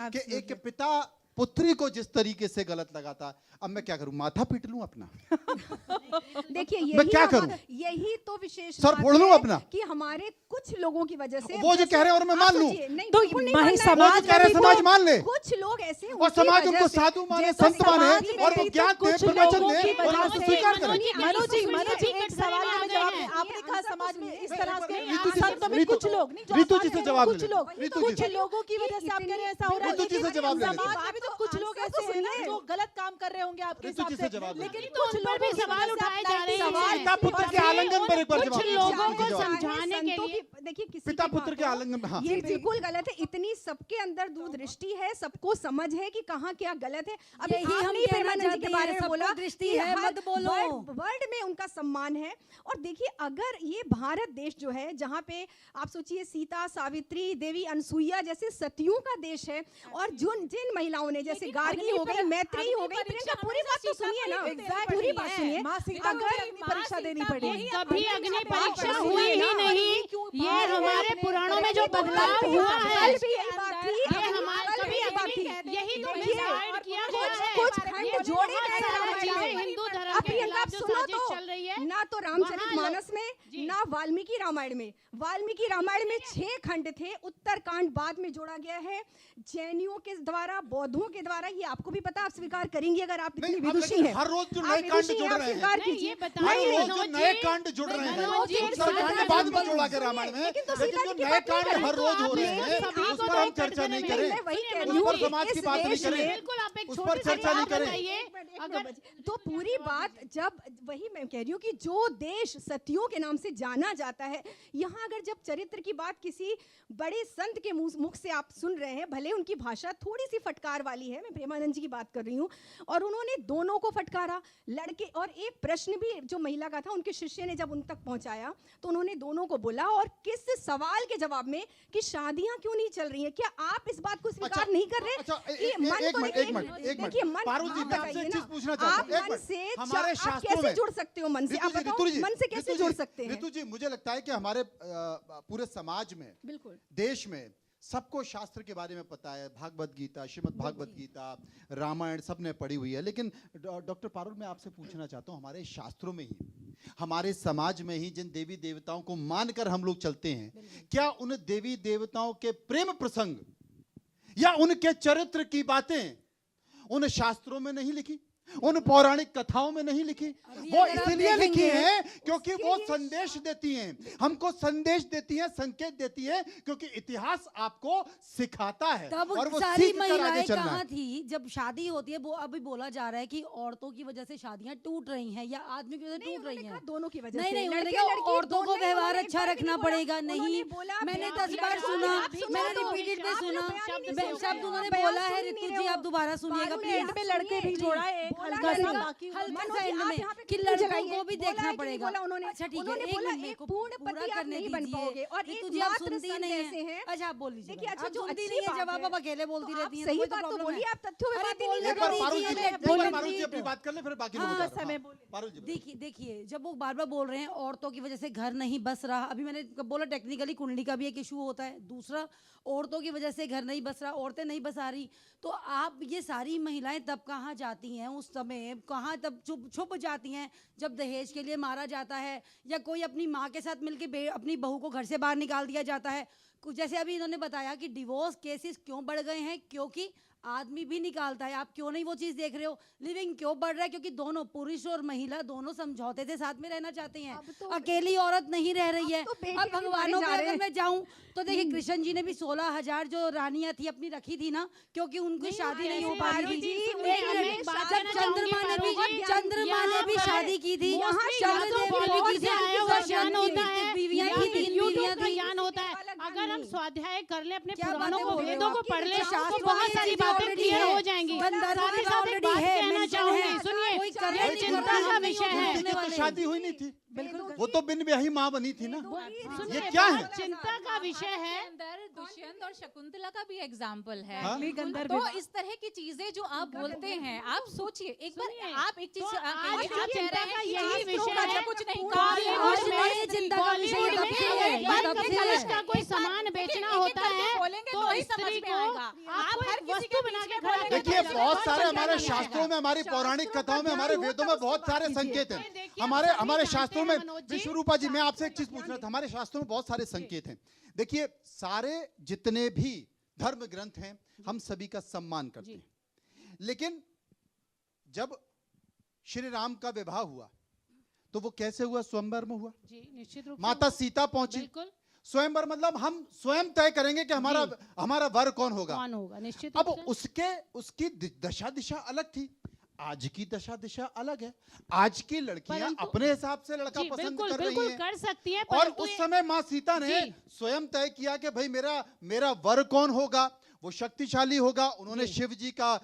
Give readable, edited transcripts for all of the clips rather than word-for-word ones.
कि एक पिता पुत्री को जिस तरीके से गलत लगाता, अब मैं क्या करूं, माथा पीट लूं अपना? देखिए मैं क्या करूं? यही तो विशेष सर फोड़ लूं अपना कि हमारे कुछ लोगों की वजह से वो जो कह रहे हैं और मैं मान लूं, तो समाज कह रहे समाज मान ले, कुछ लोग ऐसे और समाज उनको साधु माने, संत माने और वो ज्ञान दे, प्रवचन दे और उसको स्वीकार करे। मनोज जी एक सवाल का जवाब आपने कहा समाज में इस तरह से कुछ लोग नहीं, ऋतु जी से जवाब कुछ लोगों की वजह से आप कह रहे हैं ऐसा हो रहा है। ऋतु जी से जवाब ले, समाज में भी तो कुछ लोग ऐसे हैं ना जो गलत काम कर रहे होंगे आपके हिसाब से, लेकिन कुछ पर भी सवाल उठाए जा रहे हैं। पिता पुत्र के आलिंगन पर एक बार जवाब, कुछ लोगों को समझाने के लिए, देखिए किसी पिता पुत्र के आलिंगन, हाँ ये बिल्कुल गलत है। इतनी सबके अंदर दूरदृष्टि है, सबको समझ है कि कहाँ क्या गलत है। अब यही हम प्रेमानंद जी के बारे में बोला, दृष्टि है, मत बोलो, वर्ल्ड में उनका सम्मान है। और देखिए अगर ये भारत देश जो है, जहाँ पे आप सोचिए सीता, सावित्री, देवी अनसुईया जैसे सतियों का देश है, और जिन महिलाओं ने जैसे गार्गी हो गई, मैत्री हो गई, प्रियंका पूरी बात तो सुनिए ना, पूरी बात सुनिए। अगर परीक्षा देनी पड़ेगी, कभी अग्नि परीक्षा हुई ही नहीं। ये हमारे पुराणों में जो बदलाव हुआ है, ये हमारे कभी यही तो डिसाइड किया गया है। कुछ खंड जोड़े गए हिंदू धर्म के खिलाफ जो साजिश चल रही है, ना तो रामचरितमानस में, ना वाल्मीकि रामायण में। वाल्मीकि रामायण में 6 खंड थे, उत्तरकांड बाद में जोड़ा गया है जैनियों के द्वारा, बौद्धों के द्वारा। ये आपको भी पता, आप स्वीकार करेंगे अगर आप इतनी विदुषी हैं। हर रोज जो नए कांड जुड़ रहे हैं, हर रोज जो नए कांड जुड़ रहे हैं, उत्तरकांड बाद में जोड़ा गया रामायण में, लेकिन जो नए कांड हर रोज हो रहे हैं उस पर हम चर्चा नहीं करें, उस पर समाज की बात नहीं करें, उस पर चर्चा नहीं करें। अगर तो पूरी बात, जब वही मैं कह रही हूँ कि जो देश सतियों के नाम से जाना जाता है, यहाँ अगर जब चरित्र की बात किसी बड़े संत के मुख से आप सुन रहे हैं, भले उनकी भाषा थोड़ी सी फटकार वाली है, मैं प्रेमानंद जी की बात कर रही हूँ, और उन्होंने दोनों को फटकारा, लड़के। और एक प्रश्न भी जो महिला का था, उनके शिष्य ने जब उन तक पहुंचाया तो उन्होंने दोनों को बोला, और किस सवाल के जवाब में कि शादियां क्यों नहीं चल रही हैं, क्या आप इस बात को स्वीकार नहीं कर रहे? एक मिनट पारुल जी, मैं आपसे एक चीज पूछना चाहता हूं। आप मन से हमारे शास्त्रों में जुड़ सकते हो, मन से आप बताओ, मन से कैसे जुड़ सकते हैं? ऋतु जी, मुझे लगता है कि हमारे पूरे समाज में, बिल्कुल देश में सबको शास्त्र के बारे में पता है, भागवत गीता, श्रीमद् भागवत गीता, रामायण सबने पढ़ी हुई है। लेकिन डॉक्टर पारुल, मैं आपसे पूछना चाहता हूं, हमारे शास्त्रों में ही, हमारे समाज में ही जिन देवी देवताओं को मानकर हम लोग चलते हैं, क्या उन देवी देवताओं के प्रेम प्रसंग या उनके चरित्र की बातें उन शास्त्रों में नहीं लिखी, उन पौराणिक कथाओं में नहीं लिखी? वो इसलिए लिखी हैं क्योंकि वो संदेश देती हैं, हमको संदेश देती हैं, संकेत देती हैं, क्योंकि इतिहास आपको सिखाता है। और वो सारी महिलाएं कहाँ थी जब शादी होती है? वो अभी बोला जा रहा है कि औरतों की वजह से शादियां टूट रही हैं या आदमी की वजह से टूट रही हैं। दोनों की वजह से नहीं, औरतों को व्यवहार अच्छा रखना पड़ेगा। नहीं, मैंने 10 बार सुना, मैंने रिपीटेड पे सुना शब्द उन्होंने बोला है। ऋतु जी आप दोबारा सुनिएगा प्लीज। में लड़के भी जोड़ा है हल्का सा एंड में कि लड़कों को भी देखना पड़ेगा। अच्छा ठीक है, एक मिनट को पूरा करने दीजिए। और ऋतु जी आप सुनती ही नहीं है। अच्छा आप बोल लीजिए। देखिए अच्छा जो सुनती नहीं है, जब आप अकेले बोलती रहती हैं, सही बात तो बोलिए, आप तथ्यों में बात नहीं एक बार पारुल जी अपनी बात कर ले, फिर बाकी लोग बता रहे हैं। पारुल जी देखिए जब वो बार बार बोल रहे हैं औरतों की वजह से घर नहीं बस रहा, अभी मैंने बोला टेक्निकली कुंडली का भी एक इशू होता है, दूसरा औरतों की वजह से घर नहीं बस रहा, औरतें नहीं बस आ रही, तो आप ये सारी महिलाएं तब कहाँ जाती हैं उस समय? कहाँ तब छुप जाती हैं जब दहेज के लिए मारा जाता है या कोई अपनी माँ के साथ मिलकर अपनी बहू को घर से बाहर निकाल दिया जाता है। कुछ जैसे अभी इन्होंने बताया कि डिवोर्स केसेस क्यों बढ़ गए हैं, क्योंकि आदमी भी निकालता है। आप क्यों नहीं वो चीज़ देख रहे हो? लिविंग क्यों बढ़ रहा है? क्योंकि दोनों पुरुष और महिला दोनों समझौते से साथ में रहना चाहते हैं। तो अकेली औरत नहीं रह रही है। अब भगवानों के अगर मैं जाऊं तो देखिए कृष्ण जी ने भी 16,000 जो रानियां थी अपनी रखी थी ना, क्योंकि उनकी शादी नहीं हो पा रही थी। चंद्रमा ने भी शादी की थी, बीवियां थी। अगर हम स्वाध्याय कर ले अपने पुराणों को, वेदों को पढ़ ले, तो बहुत सारी बातें क्लियर हो जाएंगी। साथ कहना चाहूंगी, सुनिए, चिंता का विषय है। शादी हुई नहीं थी, बिल्कुल वो तो बिन ब्याही माँ बनी थी ना। सुनिए, ये क्या है? बहुत चिंता का विषय है। अंदर दुष्यंत और शकुंतला का भी एग्जाम्पल है। हाँ? तो इस तरह की चीजें जो आप बोलते हैं, आप सोचिए एक बार, सुनिए, आप एक चीज तो आप आज कह चिंता रहे का हैं कि यही शास्त्रों विषय का है। कुछ नहीं आज कहा। में चिंता का विषय बॉलीवुड तब से है, में तब एक से पुरुष है। का कोई सामान बेचना होता है बोलेंगे तो तो ही समझ स्त्री में को आएगा। आप आप हर कोई किसी वस्तु के बना बीच के में खड़ा बोलेंगे कर देखिए तो बहुत समझ सारे में हमारे नहीं शास्त्रों आएगा। में, हमारी पौराणिक कथाओं में, हमारे वेदों में बहुत सारे संकेत हैं। हमारे हमारे शास्त्रों में, विश्वरूपा जी मैं आपसे एक चीज पूछना था, हमारे शास्त्रों में बहुत सारे संकेत हैं। देखिए सारे जितने भी धर्म ग्रंथ हैं हम सभी का सम्मान करते हैं, लेकिन जब श्री राम का विवाह हुआ तो वो कैसे हुआ? स्वयंवर में हुआ। जी निश्चित रूप से माता सीता पहुंची, बिल्कुल स्वयंवर मतलब हम स्वयं तय करेंगे कि हमारा वर कौन होगा। कौन होगा निश्चित अब रूप से। उसकी दशा दिशा अलग थी, आज की दशा दिशा अलग है। आज की लड़कियां परंतु- अपने हिसाब से लड़का जी, पसंद बिल्कुल कर रही बिल्कुल हैं, कर सकती है, और परंतु उस ये- समय माँ सीता ने जी। स्वयं तय किया कि भाई मेरा वर कौन होगा, वो शक्तिशाली होगा। उन्होंने जी। शिव जी का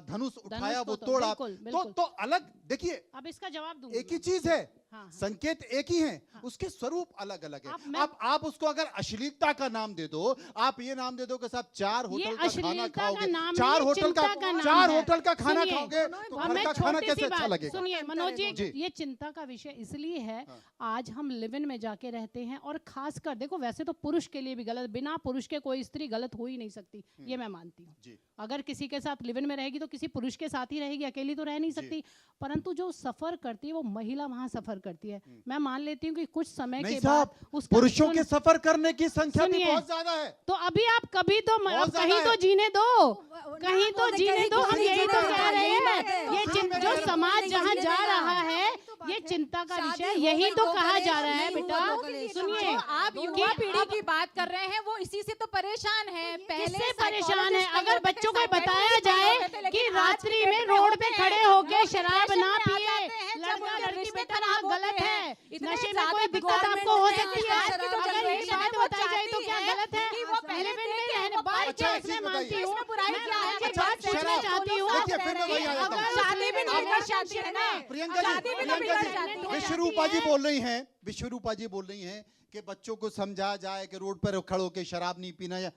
धनुष उठाया, को वो तो तोड़ा। बिल्कुल, बिल्कुल। तो अलग देखिए, अब इसका जवाब दूंगी एक ही मैं। चीज है, हाँ, हाँ। संकेत एक ही हैं, उसके स्वरूप अलग अलग है। अब आप उसको अगर अश्लीलता का नाम दे दो, आप ये नाम दे दो कि साहब 4 होटल का खाना अश्लीलता का खाओगे, नाम 4 नहीं, होटल का चिंता का नाम 4 है। होटल का खाना सुनिए, खाओगे तो अब घर मैं का खाना छोटी कैसे सी अच्छा बात लगेगा? सुनिए मनोज जी। जी, ये चिंता का विषय इसलिए है, हाँ। आज हम लिव इन में जाके रहते हैं, और खासकर देखो वैसे तो पुरुष के लिए भी गलत, बिना पुरुष के कोई स्त्री गलत हो ही नहीं सकती, ये मैं मानती हूँ। जी। अगर किसी के साथ लिव इन में रहेगी तो किसी पुरुष के साथ ही रहेगी, अकेली तो रह नहीं सकती। परंतु जो सफर करती है वो महिला वहां सफर करती है। मैं मान लेती हूँ कि कुछ समय नहीं के साहब, बाद उसका पुरुषों के सफर करने की संख्या भी सुनिए, बहुत ज्यादा है। तो अभी आप कभी तो बहुत कहीं ज्यादा तो है। जीने दो, कहीं तो बोलते जीने कहीं दो, हम किसी यही तो जीने कह दो, रहे यही बात हैं। है। ये हाँ, जो मैं समाज नहीं जहाँ जीने जा देगा। रहा है, ये चिंता का शादी विषय, हो यही गई तो तो कहा करें, जा रहा है नहीं बेटा। हुआ तो करें। सुनिए, जो आप युवा पीढ़ी की बात कर रहे हैं वो इसी से तो परेशान है। पहले किससे परेशान है? psychologist अगर होते थे, बच्चों को psychiatrist बताया होते जाए थे, लेकिन कि आज रात्रि के में डेट रोड होते पे हैं, खड़े होके लोग शराब depression ना में आ पिए, जाते हैं, जब लड़का उनके लड़की रिश्ते बेटा खराब होते गलत हैं। है। इतने नशे में ज्यादा कोई दिक्कत government आपको हो ने सकती है, आज की जो अगर ये generation है बात वो बताई जाए तो चाहती क्या है गलत है? कि वो पहले लिव इन में देखे, रहने वो बात अच्छा, क्या एक चीज इसमें बताइए। मानती हूँ, इसमें बुराई मैं क्या है? आपकी अच्छा, बात पूछना शराब- चाहती हूँ। देखिए, फिर मैं वही आ जाता हूँ। शादी भी नहीं अगर कर जाती है ना, प्रियंका जी, शादी भी तो बिगड़ जाती है। विश्वरूपा जी बोल रही हैं, विश्वरूपा जी बोल रही हैं कि बच्चों को समझाया जाए कि रोड पर खड़े होकर शराब नहीं पीना। या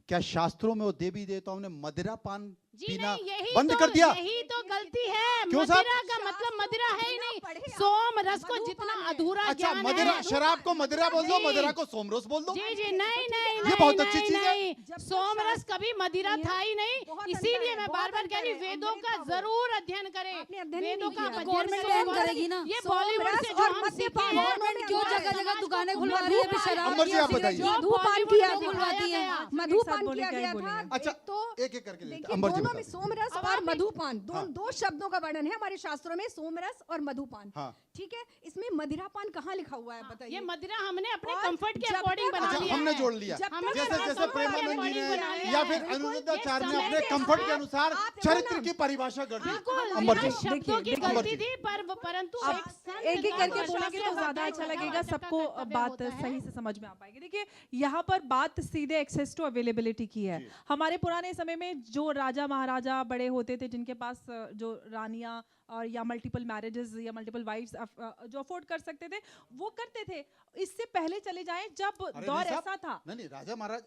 क्या शास्त्रों में वो देवी देवताओं ने मदिरा पान जी पीना नहीं, यही बंद तो, कर दिया? यही तो गलती है। क्यों साहब? मदिरा का मतलब मदिरा है ही नहीं, सोम रस को जितना अधूरा अच्छा, ज्ञान मदिरा, है। शराब को मदिरा बोल दो, जी। मदिरा को सोमरोस बोल दो। जी जी नहीं नहीं ये बहुत अच्छी नहीं, चीज है। नहीं। सोमरस कभी मदिरा था ही नहीं, इसीलिए मैं बार बार कह रही हूँ, वेदों का जरूर अध्ययन करें। आपने अध्ययन ही वेदों नहीं का किया। अध्ययन गवर्नमेंट करें। बैन करेगी ना। ये बॉलीवुड से जो हम सीखे हैं, गवर्नमेंट क्यों जगह जगह दुकानें खुलवा रही है, शराब अमर जी, आप की, बताइए। सिगरेट की, मधुपान बॉलीवुड किया को खुलवाती है। मधुपान किया गया था। अच्छा, तो एक एक करके लेते हैं। देखिए, अमर जी दोनों में बताइए। सोमरस अब और आप- मधुपान हाँ। दो शब्दों का वर्णन है हमारे शास्त्रों में, सोमरस और मधुपान। हाँ। ठीक है, इसमें मदिरापान कहाँ लिखा हुआ है बताइए? ये मदिरा हमने अपने और कंफर्ट के जब अकॉर्डिंग तक- बना अच्छा, लिया हमने है। जोड़ लिया। जब तक जैसे हमारा जैसे कंफर्ट प्रेमानंद जी according बना ने लिया या है। फिर बिल्कुल, अनुरुद्धाचार्य ने ये अपने समय कंफर्ट के के अनुसार आप देखो चरित्र ना। की परिभाषा कर दी। बिल्कुल, अमर यहाँ जी, शब्दों की देखिए, गलती थी, परंतु आप एक संत एक एक करके धर्म बोलेंगे तो शास्त्र ज्यादा का अच्छा कर्तव्य लगेगा, होता सबको है। बात सही से समझ में आ पाएगी। देखिए, यहाँ पर बात सीधे एक्सेस टू अवेलेबिलिटी की है। हमारे पुराने समय में जो राजा महाराजा बड़े होते थे, जिनके पास जो रानियां और या मल्टीपल मैरिजेस या मल्टीपल वाइफ्स जो अफोर्ड कर सकते थे, वो करते थे। इससे पहले चले जाएं जब अरे दौर नहीं साहब, ऐसा था। नहीं राजा महाराज,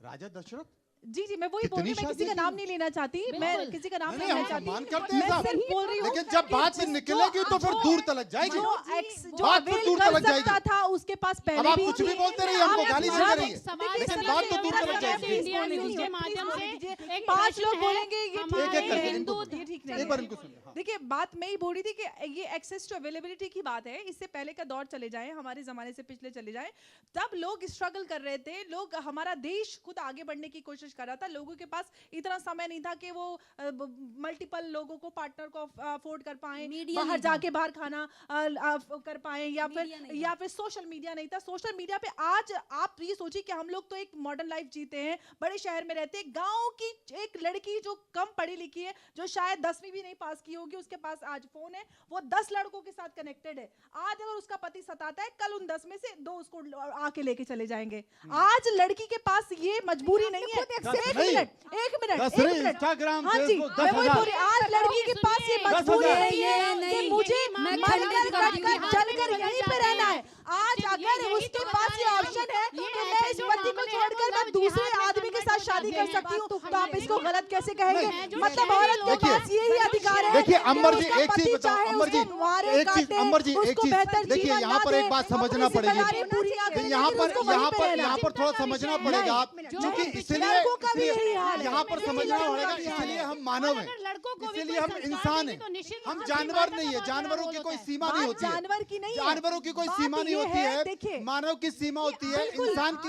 राजा दशरथ। जी जी, मैं वही बोल रही हूँ, मैं किसी का नाम नहीं लेना चाहती, मैं किसी का नाम नहीं, नहीं हम लेना चाहती, सम्मान करते हैं मैं साहब। सिर्फ बोल रही हूँ। लेकिन जब बात कि निकलेगी तो फिर दूर तलक जाएगी। जो बात फिर अवेल दूर कर तलक जाएगी। सकता था उसके पास अब पहले आप भी कुछ भी थी। बोलते रहिए, हमको गाली आप देते जब रहिए। एक सवाल लेकिन सुनिए, बात तो दूर उधर तलक जैसे जाएगी। इंडिया बोलने न्यूज़ दीजिए, के माध्यम से प्लीज एक 5 प्रश्न लोग है, बोलेंगे ये ठीक हमारे एक-एक करके है, इनको ये ठीक नहीं एक है। बार इनको सुनिए। हाँ। देखिए, बात मैं ही बोल रही थी कि ये एक्सेस टू अवेलेबिलिटी की बात है। इससे पहले का दौर चले जाए, हमारे जमाने से पिछले चले जाए, तब लोग स्ट्रगल कर रहे थे, लोग, हमारा देश खुद आगे बढ़ने की कोशिश कर रहा था। लोगों के पास इतना समय नहीं था कि वो मल्टीपल लोगों को, पार्टनर को अफोर्ड कर पाए, मीडिया बाहर नहीं था। जाके बाहर खाना कर पाए, या फिर सोशल मीडिया नहीं था। सोशल मीडिया पे आज आप ये सोचिए कि हम लोग तो एक मॉडर्न लाइफ जीते हैं, बड़े शहर में रहते हैं। गांव की एक लड़की जो कम पढ़ी लिखी है, जो शायद 10वीं भी नहीं पास की होगी, उसके पास आज फोन है, वो 10 लड़कों के साथ कनेक्टेड है। आज अगर उसका पति सताता है, कल उन 10 में से 2 उसको आके लेके चले जाएंगे। आज लड़की के पास ये मजबूरी नहीं है। दस नहीं, इंस्टाग्राम, हाँ जी, फेसबुक, मैं वही 10,000। बोल रही हूँ, आज लड़की के पास ये 10,000। मजबूरी है ये कि नहीं, मुझे मैं मर खंडित कर करती कट हूँ। कर जल कर यहीं पे रहना है। आज अगर उसके पास ये ऑप्शन है कि मैं इस पति को छोड़कर मैं दूसरे आदमी के साथ शादी कर सकती हूँ, तो आप इसको गलत कैसे कहेंगे? मतलब औरत के देखिए, पास यही अधिकार है। देखिए कि अंबर जी उसका एक पति चीज बताओ, चाहे अंबर जी उसको मारे, एक चीज, काटे, अंबर जी एक उसको चीज बेहतर देखिए, जीवन यहाँ ना पर दे, एक बात अपनी समझना पड़ेगी, जिम्मेदारी पूरी ना करे, यहाँ लेकिन पर उसको वहीं पे रहना है। थोड़ा समझना पड़ेगा, क्योंकि इसलिए लड़कों का भी यही हाल है। यहाँ पर समझना लड़कों पड़ेगा, का भी हाल है। इसलिए हम मानव हैं, लड़कों को भी इसलिए कोई हम संस्कार इंसान देंगे हैं, तो निश्चित हम रूप से जानवर माता नहीं है, का जानवरों बहुत की बड़ा कोई रोल सीमा बात नहीं होती है, जानवर की नहीं है। जानवरों की कोई बात सीमा नहीं ये होती है, है, देखिए, मानव की सीमा होती है, बिल्कुल। इंसान की